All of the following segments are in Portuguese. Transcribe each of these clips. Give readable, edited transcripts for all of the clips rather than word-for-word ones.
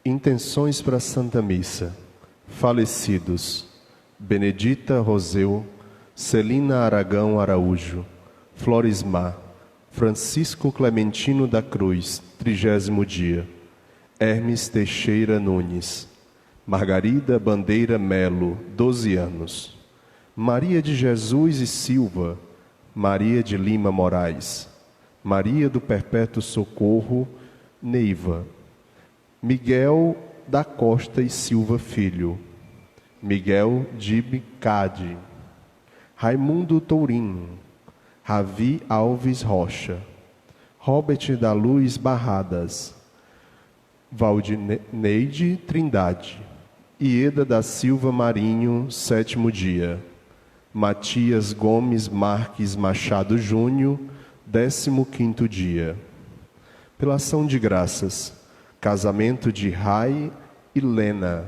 Intenções para a Santa Missa. Falecidos: Benedita Roseu, Celina Aragão Araújo, Florismar, Francisco Clementino da Cruz, 30º dia. Hermes Teixeira Nunes, Margarida Bandeira Melo, 12 anos. Maria de Jesus e Silva, Maria de Lima Moraes, Maria do Perpétuo Socorro, Neiva, Miguel da Costa e Silva Filho, Miguel de Bicade, Raimundo Tourinho, Ravi Alves Rocha, Robert da Luz Barradas, Valdineide Trindade, Ieda da Silva Marinho, 7º dia. Matias Gomes Marques Machado Júnior, 15º dia. Pela ação de graças, casamento de Rai e Lena.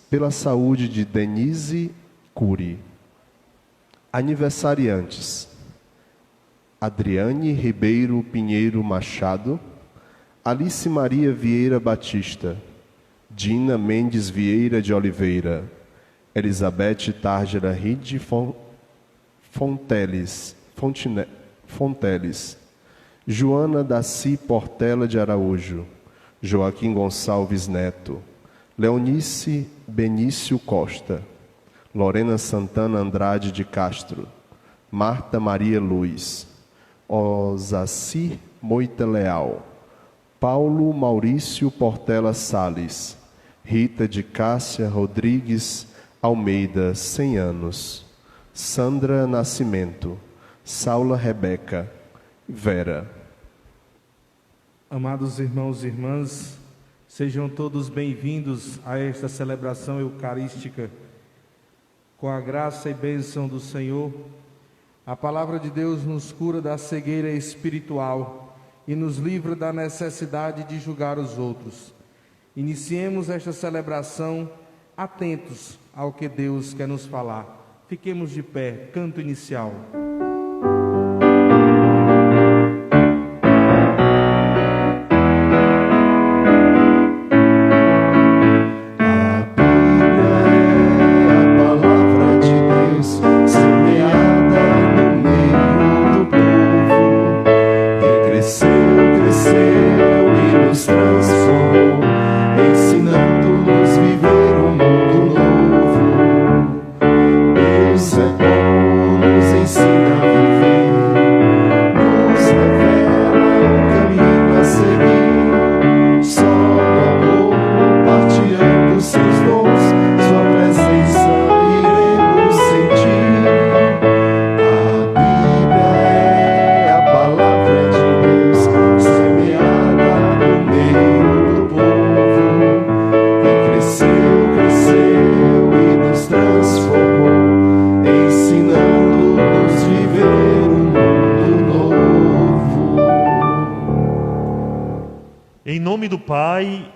Pela saúde de Denise Cury. Aniversariantes: Adriane Ribeiro Pinheiro Machado, Alice Maria Vieira Batista, Dina Mendes Vieira de Oliveira, Elizabeth Tárgera Ride Fonteles, Joana Daci Portela de Araújo, Joaquim Gonçalves Neto, Leonice Benício Costa, Lorena Santana Andrade de Castro, Marta Maria Luz, Osaci Moita Leal, Paulo Maurício Portela Sales, Rita de Cássia Rodrigues Almeida, 100 anos, Sandra Nascimento, Saula Rebeca, Vera. Amados irmãos e irmãs, sejam todos bem-vindos a esta celebração eucarística. Com a graça e bênção do Senhor, a palavra de Deus nos cura da cegueira espiritual e nos livra da necessidade de julgar os outros. Iniciemos esta celebração atentos ao que Deus quer nos falar. Fiquemos de pé, canto inicial.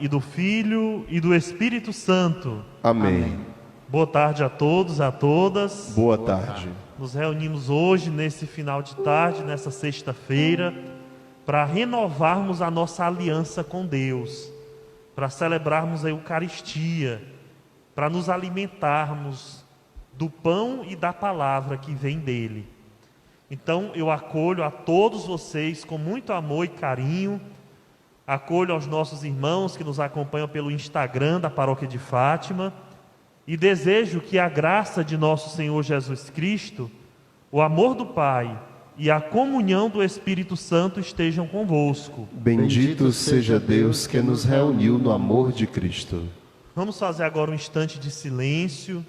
Do Filho e do Espírito Santo. Amém. Boa tarde a todos, a todas. Boa tarde. Nos reunimos hoje, nesse final de tarde, nessa sexta-feira, para renovarmos a nossa aliança com Deus, para celebrarmos a Eucaristia, para nos alimentarmos do pão e da palavra que vem dele. Então eu acolho a todos vocês com muito amor e carinho. Acolho aos nossos irmãos que nos acompanham pelo Instagram da Paróquia de Fátima e desejo que a graça de nosso Senhor Jesus Cristo, o amor do Pai e a comunhão do Espírito Santo estejam convosco. Bendito seja Deus que nos reuniu no amor de Cristo. Vamos fazer agora um instante de silêncio.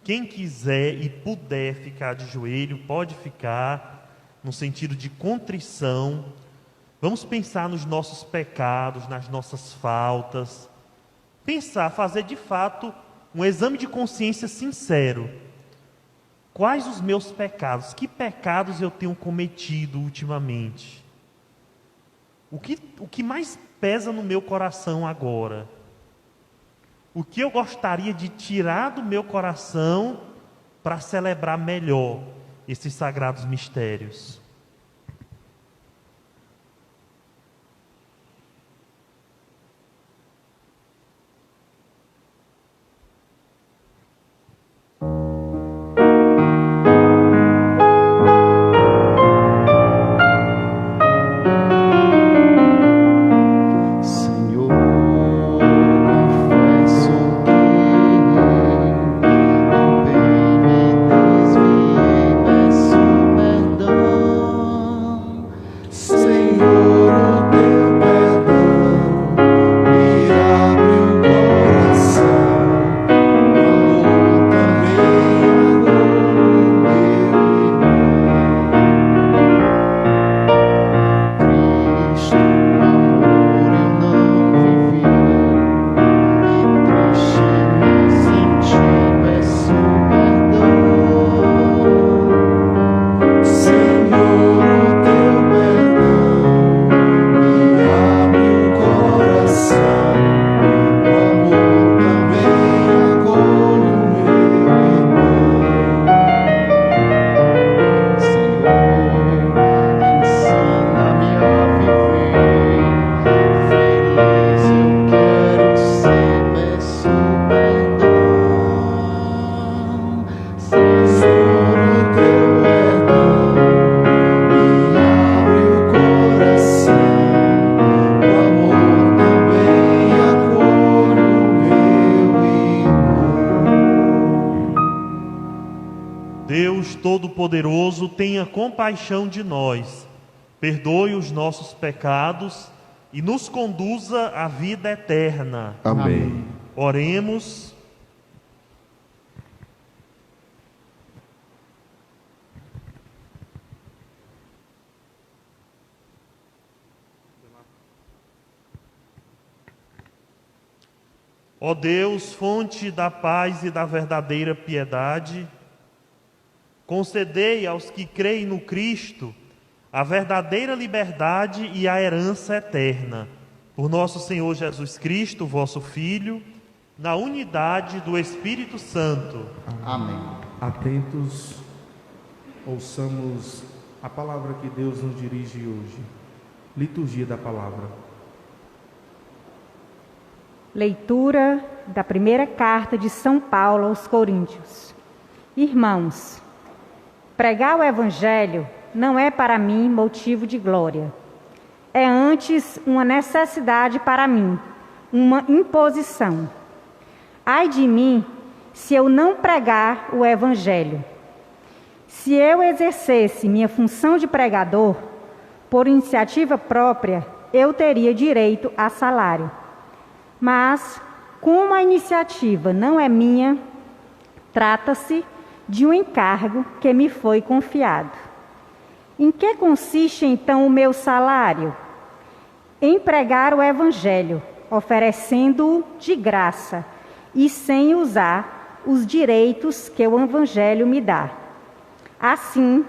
Quem quiser e puder ficar de joelho, pode ficar, no sentido de contrição. Vamos pensar nos nossos pecados, nas nossas faltas. Pensar, fazer de fato um exame de consciência sincero. Quais os meus pecados? Que pecados eu tenho cometido ultimamente? O que mais pesa no meu coração agora? O que eu gostaria de tirar do meu coração para celebrar melhor esses sagrados mistérios? tenha compaixão de nós, perdoe os nossos pecados e nos conduza à vida eterna. Amém. Oremos. Ó Deus, fonte da paz e da verdadeira piedade, concedei aos que creem no Cristo a verdadeira liberdade e a herança eterna. Por nosso Senhor Jesus Cristo, vosso Filho, na unidade do Espírito Santo. Amém. Atentos, ouçamos a palavra que Deus nos dirige hoje. Liturgia da palavra. Leitura da primeira carta de São Paulo aos Coríntios. Irmãos, pregar o Evangelho não é para mim motivo de glória. É antes uma necessidade para mim, uma imposição. Ai de mim, se eu não pregar o Evangelho. Se eu exercesse minha função de pregador, por iniciativa própria, eu teria direito a salário. Mas, como a iniciativa não é minha, trata-se de um encargo que me foi confiado. Em que consiste então o meu salário? Em pregar o Evangelho, oferecendo-o de graça e sem usar os direitos que o Evangelho me dá. Assim,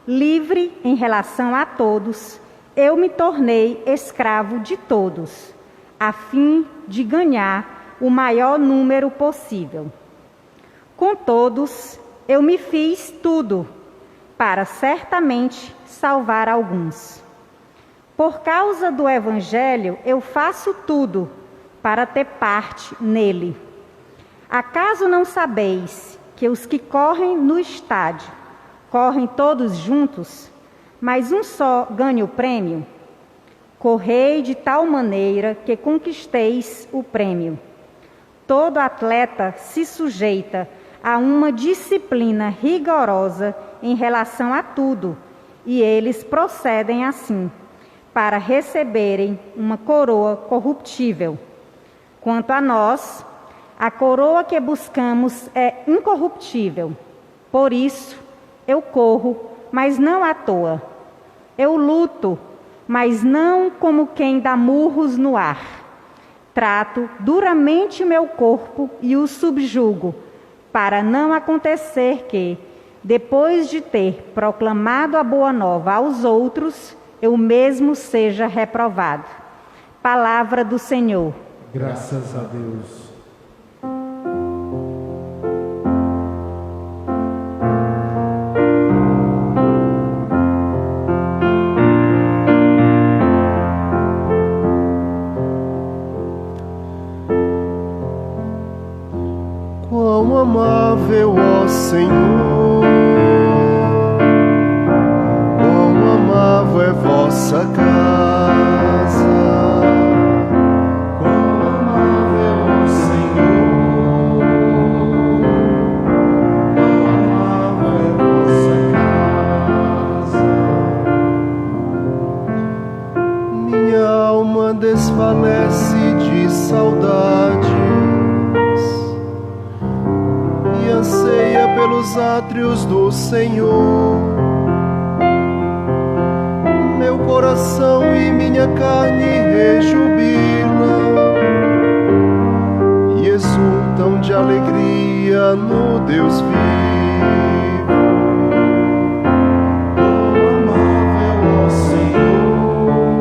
livre em relação a todos, eu me tornei escravo de todos, a fim de ganhar o maior número possível. Com todos, eu me fiz tudo, para certamente salvar alguns. Por causa do Evangelho, eu faço tudo para ter parte nele. Acaso não sabeis que os que correm no estádio, correm todos juntos, mas um só ganha o prêmio? Correi de tal maneira que conquisteis o prêmio. Todo atleta se sujeita a uma disciplina rigorosa em relação a tudo, e eles procedem assim, para receberem uma coroa corruptível. Quanto a nós, a coroa que buscamos é incorruptível. Por isso, eu corro, mas não à toa. Eu luto, mas não como quem dá murros no ar. Trato duramente meu corpo e o subjugo, para não acontecer que, depois de ter proclamado a boa nova aos outros, eu mesmo seja reprovado. Palavra do Senhor. Graças a Deus. Quão amável, ó Senhor, quão amável é vossa casa. Quão amável, ó Senhor, quão amável é vossa casa. Minha alma desfalece de saudade, anseia pelos átrios do Senhor. Meu coração e minha carne rejubila e exultam de alegria no Deus vivo. Quão amável, ó Senhor,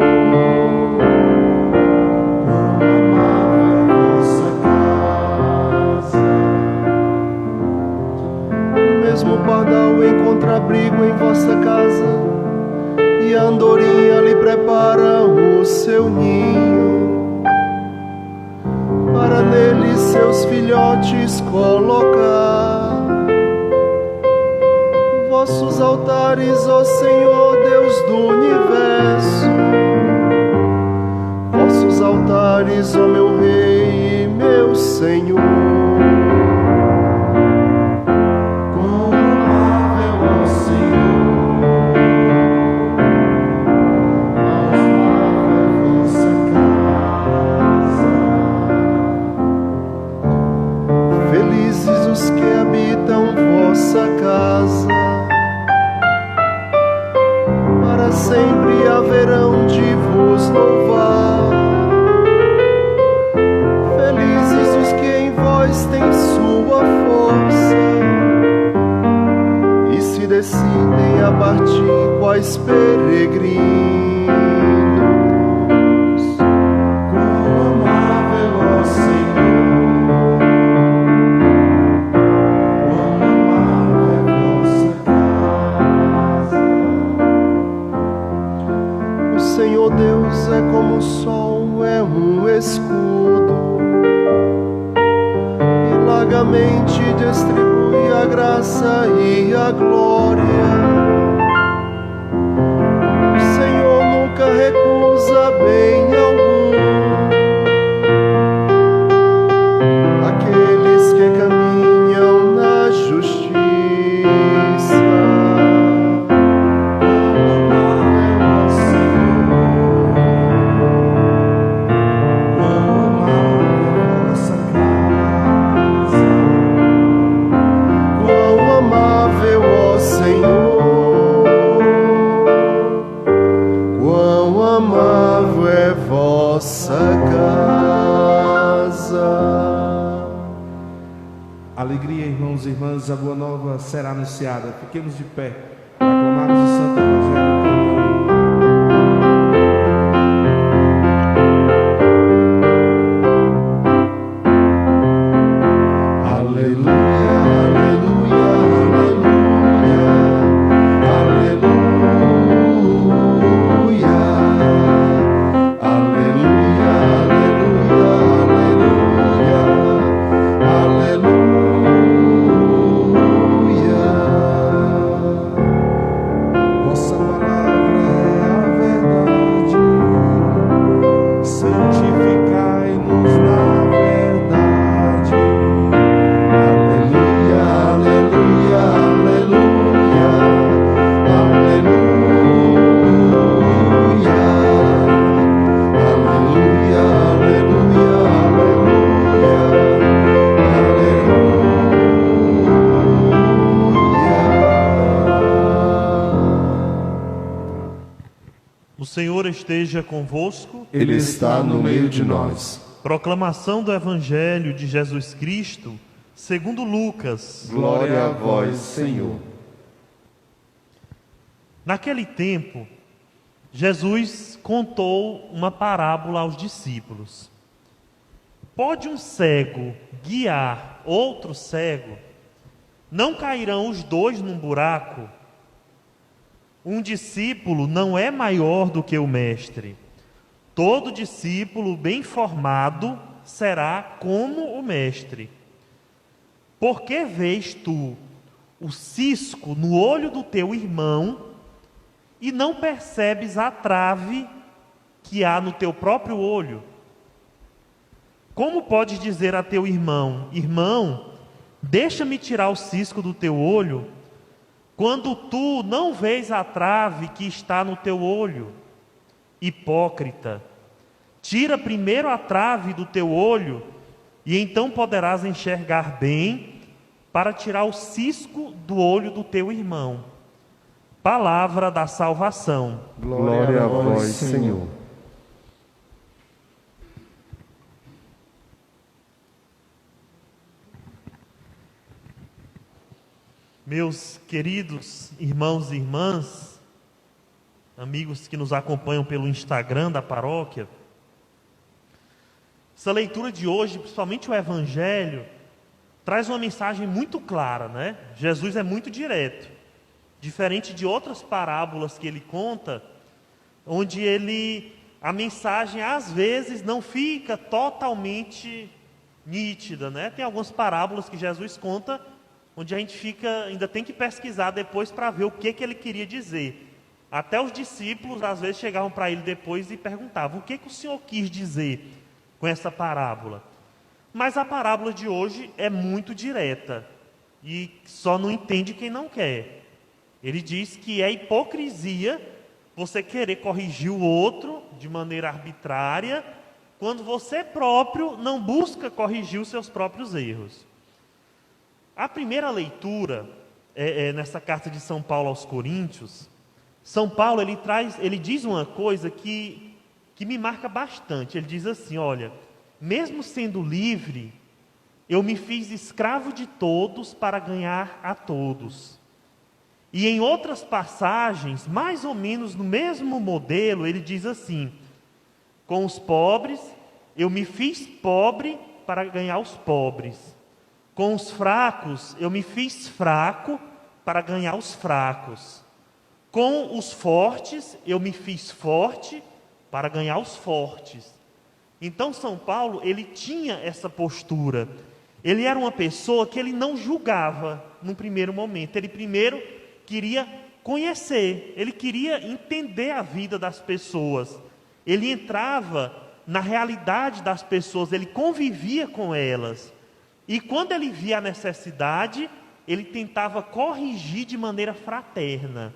quão amável é vossa casa. Mesmo o pardal encontra abrigo em vossa casa, e a andorinha lhe prepara o seu ninho, para nele seus filhotes colocar. Vossos altares, ó Senhor Deus do universo, vossos altares, ó meu Rei e meu Senhor. Quão amável, ó Senhor, sempre haverão de vos louvar. Felizes os que em vós têm sua força e se decidem a partir quais peregrinos. Deus é como o sol, é um escudo, e largamente distribui a graça e a glória. O Senhor nunca recusa bem algum aqueles que caminham na justiça. Alegria, irmãos e irmãs, a boa nova será anunciada. Fiquemos de pé para aclamarmos o Santo Evangelho. O Senhor esteja convosco. Ele está no meio de nós. Proclamação do Evangelho de Jesus Cristo, segundo Lucas. Glória a vós, Senhor. Naquele tempo, Jesus contou uma parábola aos discípulos. Pode um cego guiar outro cego? Não cairão os dois num buraco? Um discípulo não é maior do que o mestre. Todo discípulo bem formado será como o mestre. Por que vês tu o cisco no olho do teu irmão e não percebes a trave que há no teu próprio olho? Como podes dizer a teu irmão: irmão, deixa-me tirar o cisco do teu olho, quando tu não vês a trave que está no teu olho? Hipócrita, tira primeiro a trave do teu olho, e então poderás enxergar bem para tirar o cisco do olho do teu irmão. Palavra da salvação. Glória a vós, Senhor. Meus queridos irmãos e irmãs, amigos que nos acompanham pelo Instagram da paróquia, essa leitura de hoje, principalmente o Evangelho, traz uma mensagem muito clara, né? Jesus é muito direto, diferente de outras parábolas que ele conta, onde a mensagem às vezes não fica totalmente nítida, né? Tem algumas parábolas que Jesus conta onde a gente ainda tem que pesquisar depois para ver o que ele queria dizer. Até os discípulos às vezes chegavam para ele depois e perguntavam: o que o Senhor quis dizer com essa parábola? Mas a parábola de hoje é muito direta e só não entende quem não quer. Ele diz que é hipocrisia você querer corrigir o outro de maneira arbitrária, quando você próprio não busca corrigir os seus próprios erros. A primeira leitura, nessa carta de São Paulo aos Coríntios, São Paulo, ele diz uma coisa que me marca bastante. Ele diz assim, olha, mesmo sendo livre, eu me fiz escravo de todos para ganhar a todos. E em outras passagens, mais ou menos no mesmo modelo, ele diz assim, com os pobres, eu me fiz pobre para ganhar os pobres. Com os fracos, eu me fiz fraco para ganhar os fracos. Com os fortes, eu me fiz forte para ganhar os fortes. Então, São Paulo, ele tinha essa postura. Ele era uma pessoa que ele não julgava no primeiro momento. Ele primeiro queria conhecer, ele queria entender a vida das pessoas. Ele entrava na realidade das pessoas, ele convivia com elas. E quando ele via a necessidade, ele tentava corrigir de maneira fraterna.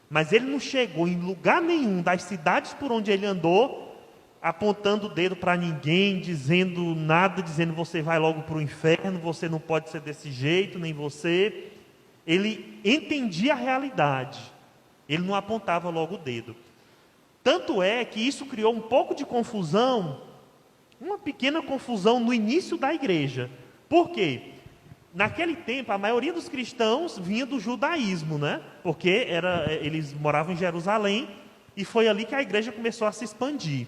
Mas ele não chegou em lugar nenhum das cidades por onde ele andou, apontando o dedo para ninguém, dizendo nada, dizendo você vai logo para o inferno, você não pode ser desse jeito, nem você. Ele entendia a realidade, ele não apontava logo o dedo. Tanto é que isso criou um pouco de confusão, uma pequena confusão no início da igreja. Por quê? Naquele tempo, a maioria dos cristãos vinha do judaísmo, né? Porque eles moravam em Jerusalém e foi ali que a igreja começou a se expandir.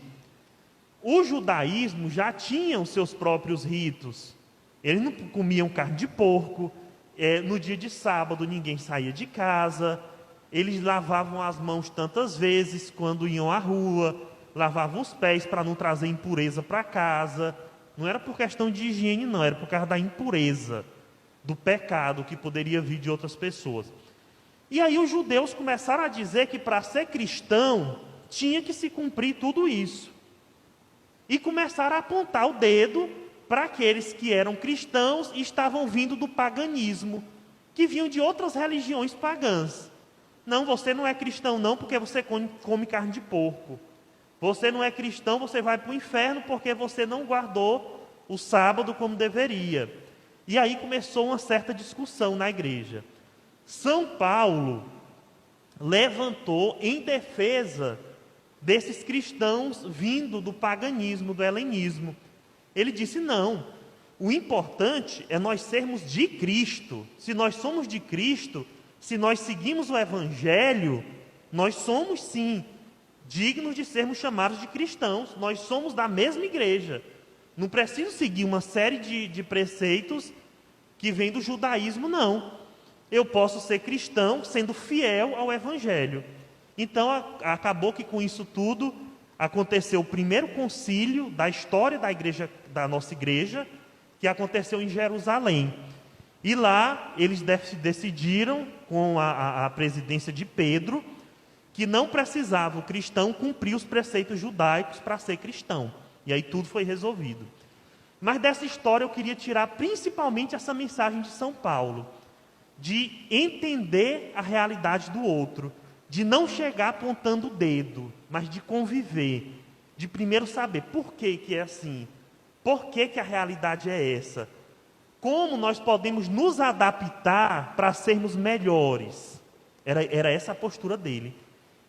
O judaísmo já tinha os seus próprios ritos. Eles não comiam carne de porco, no dia de sábado ninguém saía de casa, eles lavavam as mãos tantas vezes quando iam à rua, lavavam os pés para não trazer impureza para casa. Não era por questão de higiene, não, era por causa da impureza, do pecado que poderia vir de outras pessoas. E aí os judeus começaram a dizer que para ser cristão tinha que se cumprir tudo isso. E começaram a apontar o dedo para aqueles que eram cristãos e estavam vindo do paganismo, que vinham de outras religiões pagãs. Não, você não é cristão não, porque você come carne de porco. Você não é cristão, você vai para o inferno porque você não guardou o sábado como deveria. E aí começou uma certa discussão na igreja. São Paulo levantou em defesa desses cristãos vindo do paganismo, do helenismo. Ele disse, não, o importante é nós sermos de Cristo. Se nós somos de Cristo, se nós seguimos o Evangelho, nós somos sim dignos de sermos chamados de cristãos. Nós somos da mesma igreja. Não preciso seguir uma série de preceitos que vêm do judaísmo, não. Eu posso ser cristão sendo fiel ao Evangelho. Então, acabou que com isso tudo, aconteceu o primeiro concílio da história da nossa igreja, que aconteceu em Jerusalém. E lá, eles decidiram, com a presidência de Pedro, que não precisava o cristão cumprir os preceitos judaicos para ser cristão. E aí tudo foi resolvido. Mas dessa história eu queria tirar principalmente essa mensagem de São Paulo, de entender a realidade do outro, de não chegar apontando o dedo, mas de conviver, de primeiro saber por que é assim, por que a realidade é essa, como nós podemos nos adaptar para sermos melhores. Era essa a postura dele.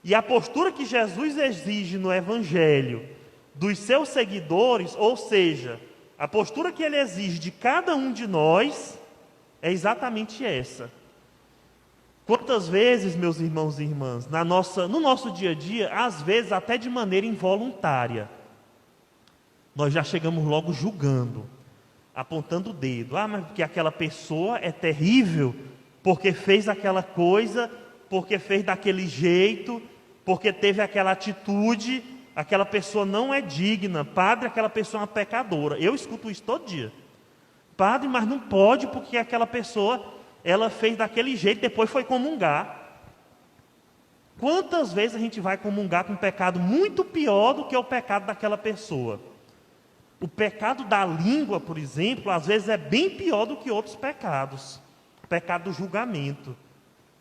E a postura que Jesus exige no Evangelho dos seus seguidores, ou seja, a postura que ele exige de cada um de nós, é exatamente essa. Quantas vezes, meus irmãos e irmãs, no nosso dia a dia, às vezes até de maneira involuntária, nós já chegamos logo julgando, apontando o dedo. Ah, mas porque aquela pessoa é terrível, porque fez aquela coisa, porque fez daquele jeito, porque teve aquela atitude, aquela pessoa não é digna. Padre, aquela pessoa é uma pecadora. Eu escuto isso todo dia. Padre, mas não pode porque aquela pessoa, ela fez daquele jeito, depois foi comungar. Quantas vezes a gente vai comungar com um pecado muito pior do que o pecado daquela pessoa? O pecado da língua, por exemplo, às vezes é bem pior do que outros pecados. O pecado do julgamento.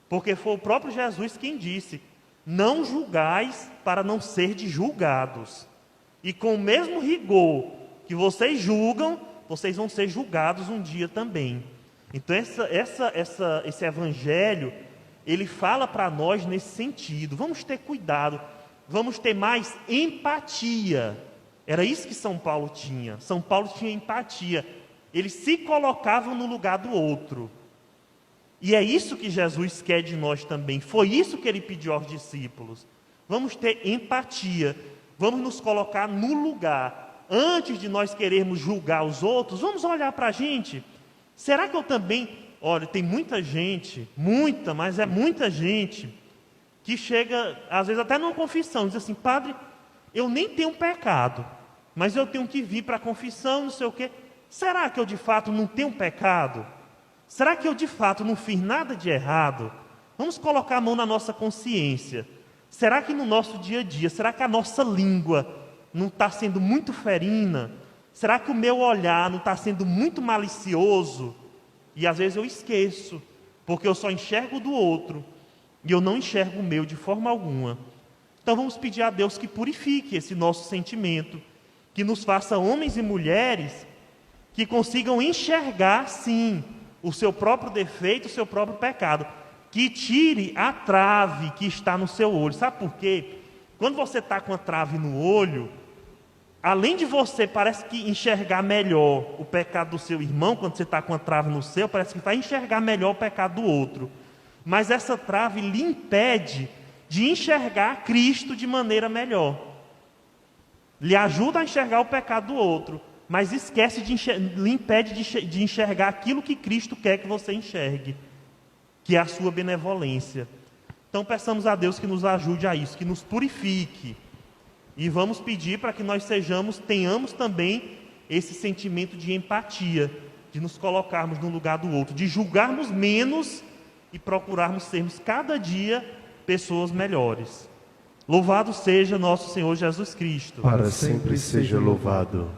Porque foi o próprio Jesus quem disse, não julgais para não serdes julgados. E com o mesmo rigor que vocês julgam, vocês vão ser julgados um dia também. Então esse evangelho, ele fala para nós nesse sentido. Vamos ter cuidado, vamos ter mais empatia. Era isso que São Paulo tinha. São Paulo tinha empatia. Ele se colocava no lugar do outro. E é isso que Jesus quer de nós também. Foi isso que ele pediu aos discípulos. Vamos ter empatia. Vamos nos colocar no lugar. Antes de nós querermos julgar os outros, vamos olhar para a gente. Será que eu também... Olha, tem muita gente, mas é muita gente, que chega, às vezes até numa confissão, diz assim: padre, eu nem tenho pecado, mas eu tenho que vir para a confissão, não sei o quê. Será que eu de fato não tenho pecado? Será que eu de fato não fiz nada de errado? Vamos colocar a mão na nossa consciência. Será que no nosso dia a dia, será que a nossa língua não está sendo muito ferina? Será que o meu olhar não está sendo muito malicioso? E às vezes eu esqueço, porque eu só enxergo do outro, e eu não enxergo o meu de forma alguma. Então vamos pedir a Deus que purifique esse nosso sentimento, que nos faça homens e mulheres que consigam enxergar, sim, o seu próprio defeito, o seu próprio pecado, que tire a trave que está no seu olho. Sabe por quê? Quando você está com a trave no olho, além de você, parece que enxergar melhor o pecado do seu irmão, quando você está com a trave no seu, parece que vai enxergar melhor o pecado do outro. Mas essa trave lhe impede de enxergar Cristo de maneira melhor. Lhe ajuda a enxergar o pecado do outro, mas esquece lhe impede de enxergar aquilo que Cristo quer que você enxergue, que é a sua benevolência. Então peçamos a Deus que nos ajude a isso, que nos purifique. E vamos pedir para que nós tenhamos também esse sentimento de empatia, de nos colocarmos no lugar do outro, de julgarmos menos e procurarmos sermos cada dia pessoas melhores. Louvado seja nosso Senhor Jesus Cristo. Para sempre seja louvado.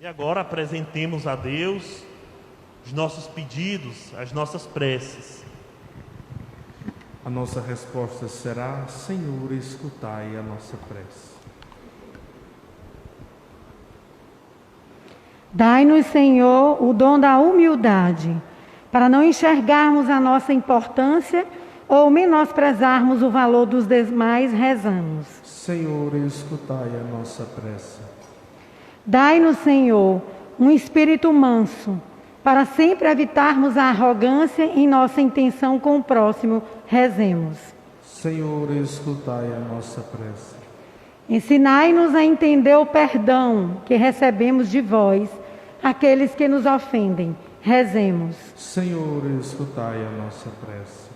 E agora apresentemos a Deus os nossos pedidos, as nossas preces. A nossa resposta será: Senhor, escutai a nossa prece. Dai-nos, Senhor, o dom da humildade, para não enxergarmos a nossa importância ou menosprezarmos o valor dos demais, rezamos. Senhor, escutai a nossa prece. Dai-nos, Senhor, um espírito manso, para sempre evitarmos a arrogância em nossa intenção com o próximo, rezemos. Senhor, escutai a nossa prece. Ensinai-nos a entender o perdão que recebemos de vós, aqueles que nos ofendem, rezemos. Senhor, escutai a nossa prece.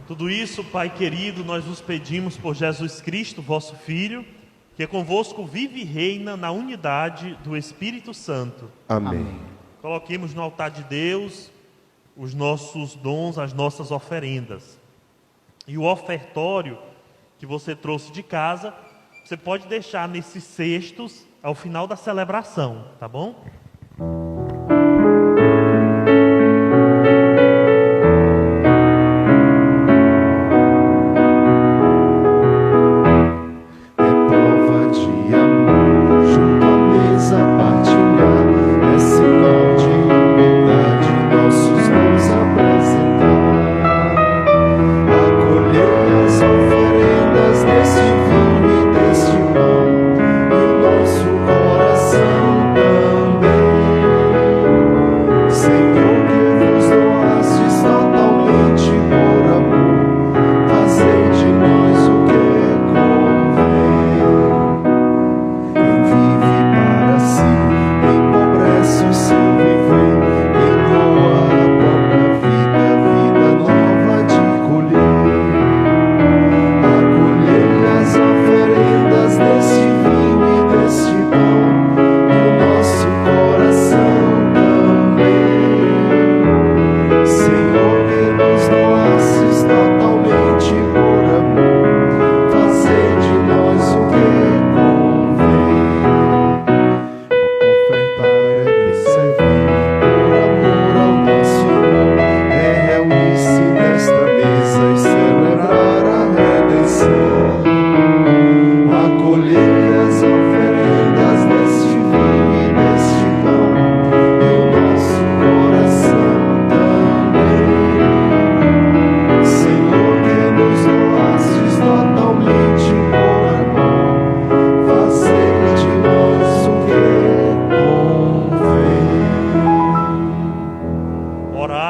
Tudo isso, Pai querido, nós vos pedimos por Jesus Cristo, vosso Filho, que convosco vive e reina na unidade do Espírito Santo. Amém. Coloquemos no altar de Deus os nossos dons, as nossas oferendas. E o ofertório que você trouxe de casa, você pode deixar nesses cestos ao final da celebração, tá bom? Deste pão e o nosso coração também.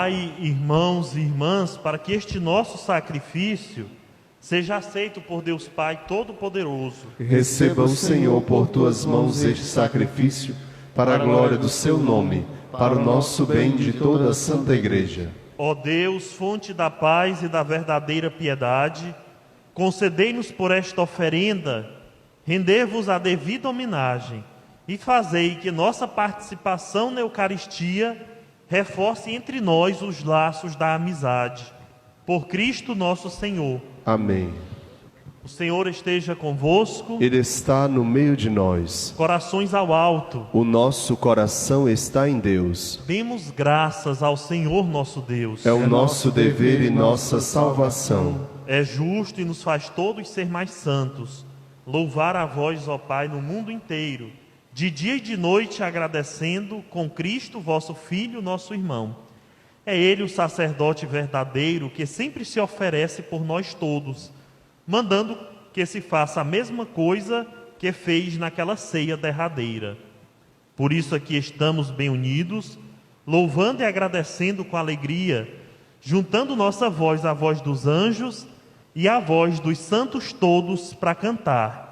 Orai, irmãos e irmãs, para que este nosso sacrifício seja aceito por Deus Pai Todo-Poderoso. Receba o Senhor por tuas mãos este sacrifício, para a glória do seu nome, para o nosso bem de toda a Santa Igreja. Ó Deus, fonte da paz e da verdadeira piedade, concedei-nos por esta oferenda, render-vos a devida homenagem e fazei que nossa participação na Eucaristia reforce entre nós os laços da amizade. Por Cristo nosso Senhor. Amém. O Senhor esteja convosco. Ele está no meio de nós. Corações ao alto. O nosso coração está em Deus. Demos graças ao Senhor nosso Deus. É o nosso dever e nossa salvação. É justo e nos faz todos ser mais santos. Louvar a vós, ó Pai, no mundo inteiro, de dia e de noite agradecendo com Cristo, vosso Filho, nosso irmão. É Ele o sacerdote verdadeiro que sempre se oferece por nós todos, mandando que se faça a mesma coisa que fez naquela ceia derradeira. Por isso aqui estamos bem unidos, louvando e agradecendo com alegria, juntando nossa voz à voz dos anjos e à voz dos santos todos para cantar.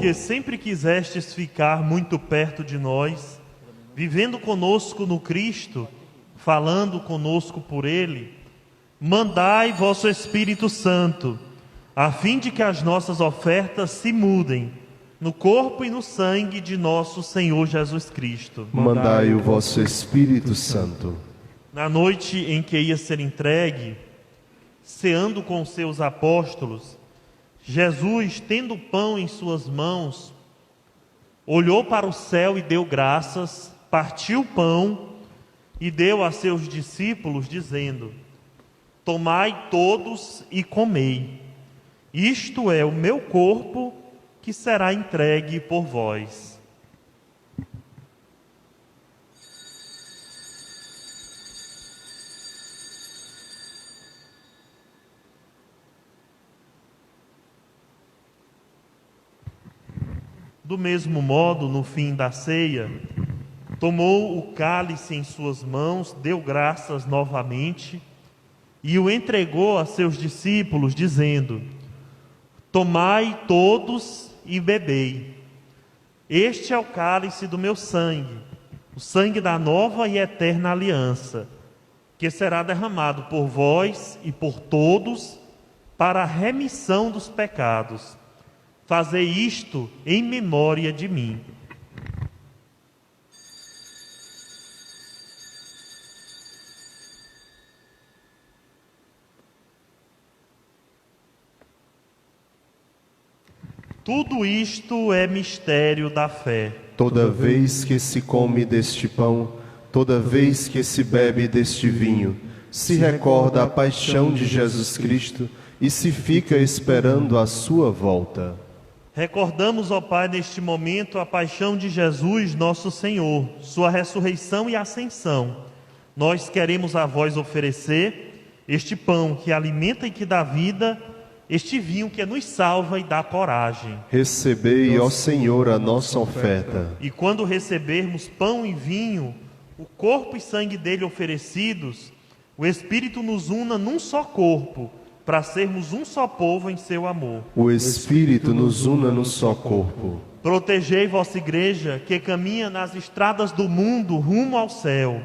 Que sempre quisestes ficar muito perto de nós, vivendo conosco no Cristo, falando conosco por Ele, mandai vosso Espírito Santo, a fim de que as nossas ofertas se mudem no corpo e no sangue de nosso Senhor Jesus Cristo. Mandai o vosso Espírito Santo. Na noite em que ia ser entregue, ceando com seus apóstolos, Jesus, tendo o pão em suas mãos, olhou para o céu e deu graças, partiu o pão e deu a seus discípulos, dizendo: tomai todos e comei, isto é o meu corpo que será entregue por vós. Do mesmo modo, no fim da ceia, tomou o cálice em suas mãos, deu graças novamente e o entregou a seus discípulos, dizendo: tomai todos e bebei. Este é o cálice do meu sangue, o sangue da nova e eterna aliança, que será derramado por vós e por todos para a remissão dos pecados. Fazei isto em memória de mim. Tudo isto é mistério da fé. Toda vez que se come deste pão, Toda vez que se bebe deste vinho, se recorda a paixão de Jesus Cristo e se fica esperando a sua volta. Recordamos, ó Pai, neste momento a paixão de Jesus, nosso Senhor, sua ressurreição e ascensão. Nós queremos a vós oferecer este pão que alimenta e que dá vida, este vinho que nos salva e dá coragem. Recebei, ó Senhor, a nossa oferta. E quando recebermos pão e vinho, o corpo e sangue dele oferecidos, o Espírito nos una num só corpo, para sermos um só povo em seu amor. O Espírito nos una num só corpo. Protegei vossa igreja, que caminha nas estradas do mundo rumo ao céu,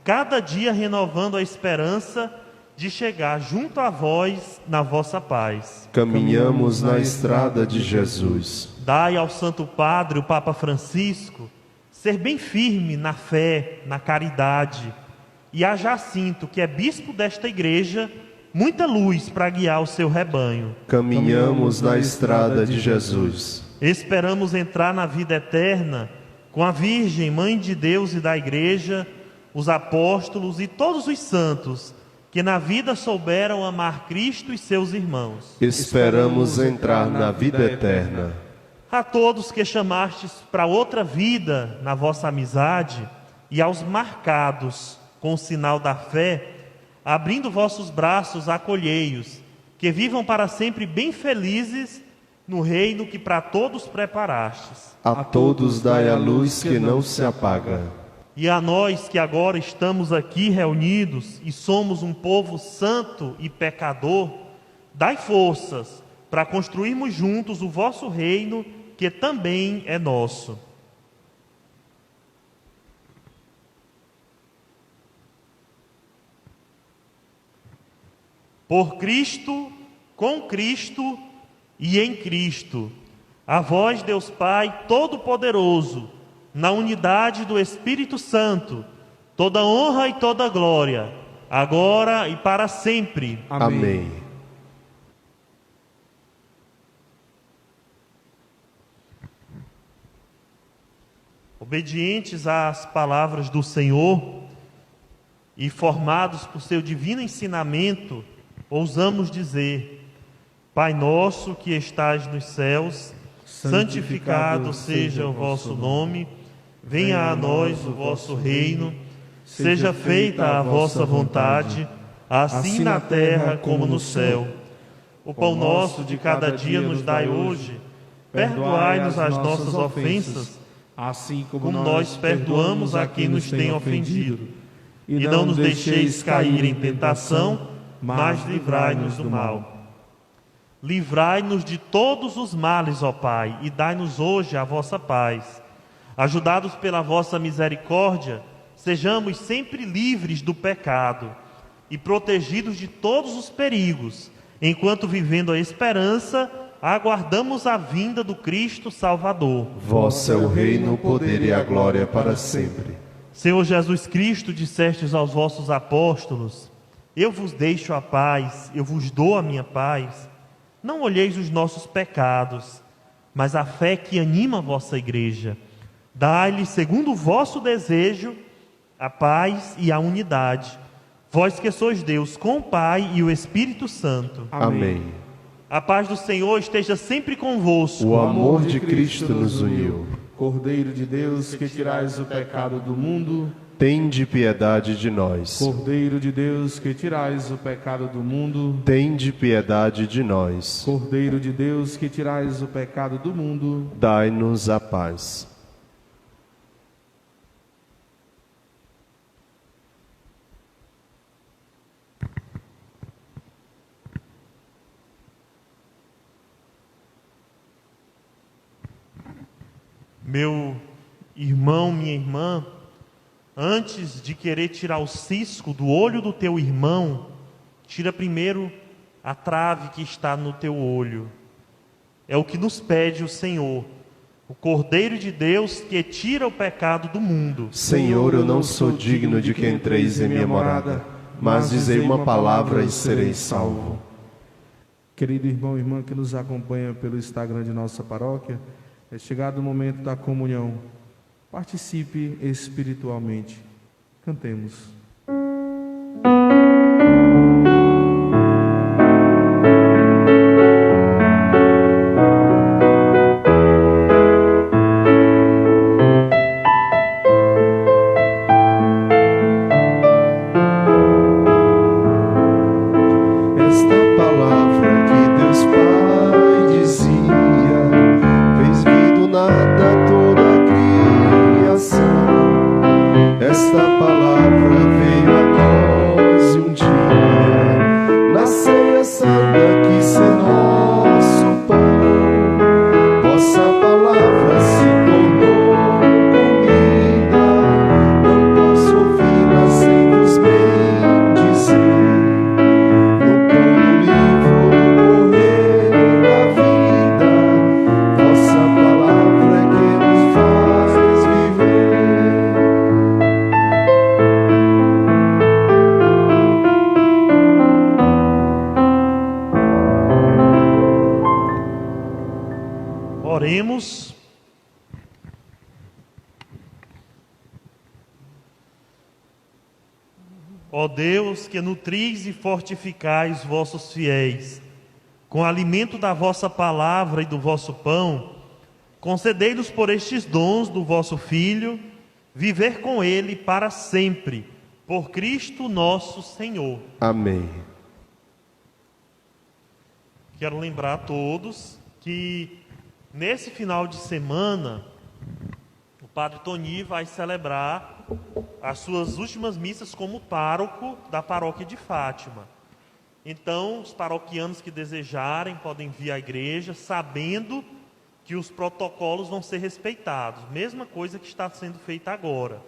cada dia renovando a esperança de chegar junto a vós na vossa paz. Caminhamos na estrada de Jesus. Dai ao Santo Padre, o Papa Francisco, ser bem firme na fé, na caridade, e a Jacinto, que é bispo desta igreja, muita luz para guiar o seu rebanho. Caminhamos na estrada de Jesus. Esperamos entrar na vida eterna com a Virgem, Mãe de Deus e da Igreja, os apóstolos e todos os santos que na vida souberam amar Cristo e seus irmãos. Esperamos entrar na vida eterna. A todos que chamastes para outra vida na vossa amizade e aos marcados com o sinal da fé, abrindo vossos braços, acolhei-os, que vivam para sempre bem felizes no reino que para todos preparastes. A todos dai a luz que não se apaga. E a nós que agora estamos aqui reunidos e somos um povo santo e pecador, dai forças para construirmos juntos o vosso reino, que também é nosso. Por Cristo, com Cristo e em Cristo, a vós, Deus Pai Todo-Poderoso, na unidade do Espírito Santo, toda honra e toda glória, agora e para sempre. Amém. Obedientes às palavras do Senhor e formados por seu divino ensinamento, ousamos dizer: Pai nosso que estais nos céus, santificado seja o vosso nome, venha a nós o vosso reino, seja feita a vossa vontade, assim na terra como no céu. O pão nosso de cada dia nos dai hoje, perdoai-nos as nossas ofensas, assim como nós perdoamos a quem nos tem ofendido. E não nos deixeis cair em tentação, mas livrai-nos do mal. Livrai-nos de todos os males, ó Pai, e dai-nos hoje a vossa paz. Ajudados pela vossa misericórdia, sejamos sempre livres do pecado e protegidos de todos os perigos, enquanto, vivendo a esperança, aguardamos a vinda do Cristo Salvador. Vosso é o reino, o poder e a glória para sempre. Senhor Jesus Cristo, dissestes aos vossos apóstolos: eu vos deixo a paz, eu vos dou a minha paz. Não olheis os nossos pecados, mas a fé que anima a vossa igreja. Dai-lhe, segundo o vosso desejo, a paz e a unidade. Vós que sois Deus, com o Pai e o Espírito Santo. Amém. A paz do Senhor esteja sempre convosco. O amor de Cristo nos uniu. Cordeiro de Deus, que tirais o pecado do mundo, Tende piedade de nós. Cordeiro de Deus, que tirais o pecado do mundo, Tende piedade de nós. Cordeiro de Deus, que tirais o pecado do mundo, Dai-nos a paz. Meu irmão, minha irmã, antes de querer tirar o cisco do olho do teu irmão, tira primeiro a trave que está no teu olho. É o que nos pede o Senhor, o Cordeiro de Deus que tira o pecado do mundo. Senhor, eu não sou digno de que entreis em minha morada, mas dizei uma palavra e serei salvo. Querido irmão e irmã que nos acompanha pelo Instagram de nossa paróquia, é chegado o momento da comunhão. Participe espiritualmente. Cantemos. Oremos. Ó Deus, que nutris e fortificais vossos fiéis, com o alimento da vossa palavra e do vosso pão, concedei-nos por estes dons do vosso Filho, viver com ele para sempre, por Cristo nosso Senhor. Amém. Quero lembrar a todos que nesse final de semana, o Padre Tony vai celebrar as suas últimas missas como pároco da paróquia de Fátima. Então, os paroquianos que desejarem podem vir à igreja, sabendo que os protocolos vão ser respeitados. Mesma coisa que está sendo feita agora.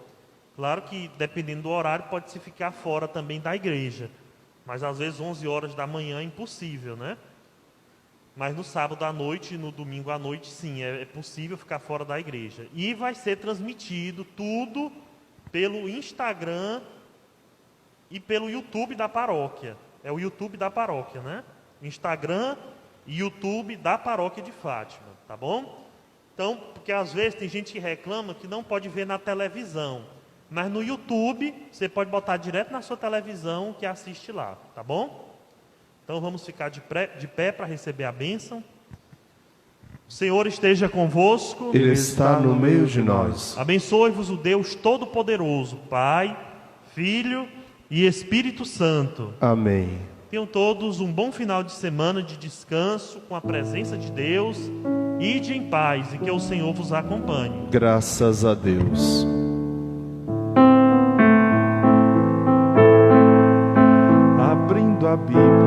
Claro que, dependendo do horário, pode-se ficar fora também da igreja. Mas, às vezes, 11 horas da manhã é impossível, né? Mas no sábado à noite e no domingo à noite, sim, é possível ficar fora da igreja. E vai ser transmitido tudo pelo Instagram e pelo YouTube da paróquia. É o YouTube da paróquia, né? Instagram e YouTube da paróquia de Fátima, tá bom? Então, porque às vezes tem gente que reclama que não pode ver na televisão. Mas no YouTube, você pode botar direto na sua televisão que assiste lá, tá bom? Então vamos ficar de pé para receber a bênção. O Senhor esteja convosco. Ele está no meio de nós. Abençoe-vos o Deus Todo-Poderoso, Pai, Filho e Espírito Santo. Amém. Tenham todos um bom final de semana de descanso com a presença de Deus. Ide em paz e que o Senhor vos acompanhe. Graças a Deus. Abrindo a Bíblia.